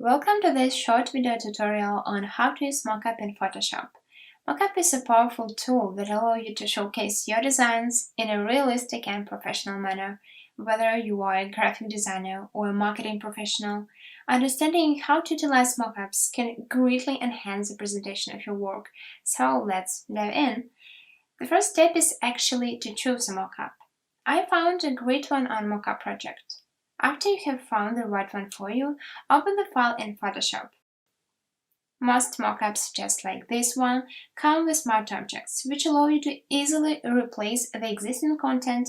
Welcome to this short video tutorial on how to use Mockup in Photoshop. Mockup is a powerful tool that allows you to showcase your designs in a realistic and professional manner. Whether you are a graphic designer or a marketing professional, understanding how to utilize mockups can greatly enhance the presentation of your work. So let's dive in. The first step is actually to choose a mockup. I found a great one on Mockup project. After you have found the right one for you, open the file in Photoshop. Most mockups, just like this one, come with smart objects, which allow you to easily replace the existing content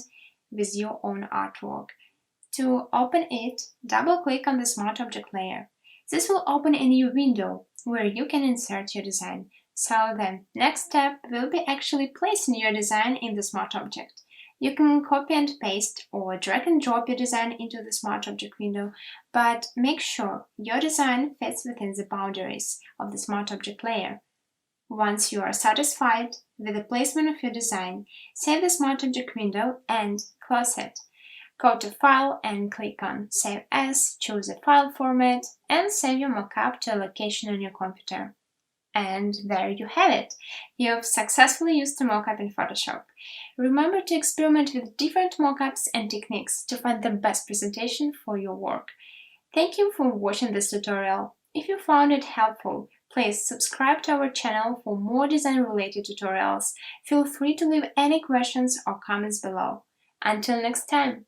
with your own artwork. To open it, double-click on the smart object layer. This will open a new window where you can insert your design. So the next step will be actually placing your design in the smart object. You can copy and paste or drag and drop your design into the smart object window, but make sure your design fits within the boundaries of the smart object layer. Once you are satisfied with the placement of your design, save the smart object window and close it. Go to File and click on Save As, choose a file format, and save your mockup to a location on your computer. And there you have it! You've successfully used a mockup in Photoshop. Remember to experiment with different mockups and techniques to find the best presentation for your work. Thank you for watching this tutorial. If you found it helpful, please subscribe to our channel for more design-related tutorials. Feel free to leave any questions or comments below. Until next time!